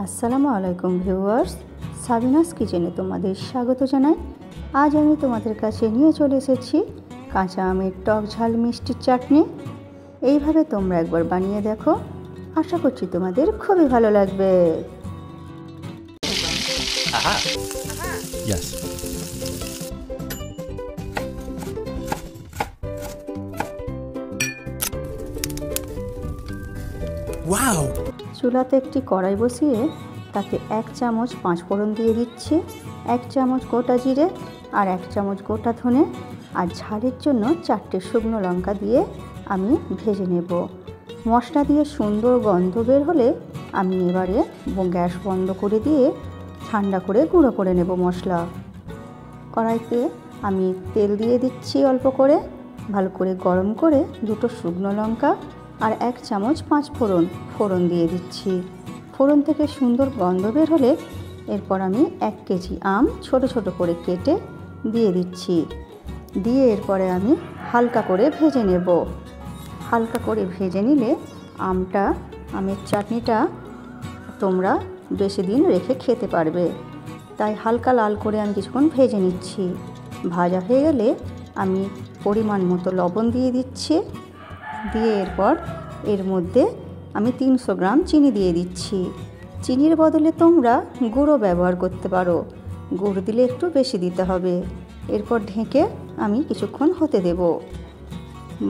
আসসালামু আলাইকুম viewers, Sabinus কিচেনে তোমাদের স্বাগত জানাই। আজ আমি তোমাদের কাছে নিয়ে চলে এসেছি কাঁচা আমের টক ঝাল মিষ্টির চাটনি। এইভাবে তোমরা একবার বানিয়ে দেখো, আশা করছি তোমাদের খুবই ভালো লাগবে। Yes. Wow! চুলাতে একটি কড়াই বসিয়ে তাতে 1 চামচ 5 ফোড়ন দিয়ে দিচ্ছি, 1 চামচ গোটা জিরে আর 1 চামচ গোটা ধনে আর ঝালের জন্য 4টে শুকনো লঙ্কা দিয়ে আমি ভেজে নেব। মশলা দিয়ে সুন্দর গন্ধ বের হলে আমি এবারে গ্যাস বন্ধ করে দিয়ে ঠান্ডা করে গুঁড়ো করে নেব মশলা। কড়াইতে আমি তেল দিয়ে দিচ্ছি অল্প করে, ভালো করে গরম করে 2টো শুকনো লঙ্কা আর 1 চামচ 5 ফোড়ন দিয়ে দিচ্ছি। ফোড়ন থেকে সুন্দর গন্ধ বের হলে এরপর আমি 1 কেজি আম ছোট ছোট করে কেটে দিয়ে দিচ্ছি। দিয়ে এরপরে আমি হালকা করে ভেজে নেব। হালকা করে ভেজে নিলে আমের চাটনিটা তোমরা বেশি দিন রেখে খেতে পারবে। তাই হালকা লাল করে আমি কিছুক্ষণ ভেজে নিচ্ছি। ভাজা হয়ে গেলে আমি পরিমাণ মতো লবণ দিয়ে দিচ্ছি। দিয়ে এরপর এর মধ্যে আমি 300 গ্রাম চিনি দিয়ে দিচ্ছি। চিনির বদলে তোমরা গুঁড়ো ব্যবহার করতে পারো, গুড় দিলে একটু বেশি দিতে হবে। এরপর ঢেকে আমি কিছুক্ষণ হতে দেব।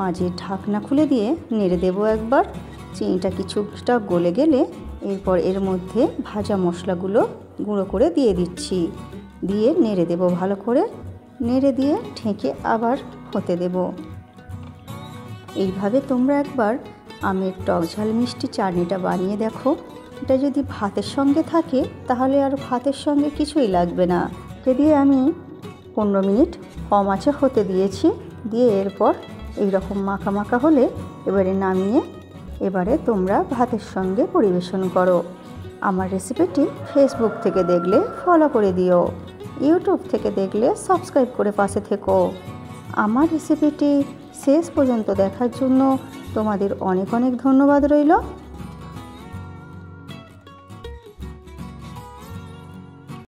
মাঝে ঢাকনা খুলে দিয়ে নেড়ে দেব একবার। চিনিটা কিছুটা গলে গেলে এরপর এর মধ্যে ভাজা মশলাগুলো গুঁড়ো করে দিয়ে দিচ্ছি। দিয়ে নেড়ে দেব ভালো করে, নেড়ে দিয়ে ঢেকে আবার হতে দেব। এইভাবে তোমরা একবার আমের টক ঝাল মিষ্টি চাটনিটা বানিয়ে দেখো। এটা যদি ভাতের সঙ্গে থাকে তাহলে আর ভাতের সঙ্গে কিছুই লাগবে না। দিয়ে আমি 15 মিনিট কম আঁচে হতে দিয়েছি। দিয়ে এরপর এইরকম মাখা মাখা হলে এবারে নামিয়ে এবারে তোমরা ভাতের সঙ্গে পরিবেশন করো। আমার রেসিপিটি ফেসবুক থেকে দেখলে ফলো করে দিও, ইউটিউব থেকে দেখলে সাবস্ক্রাইব করে পাশে থেকো। আমার রেসিপিটি শেষ পর্যন্ত দেখার জন্য তোমাদের অনেক অনেক ধন্যবাদ রইল।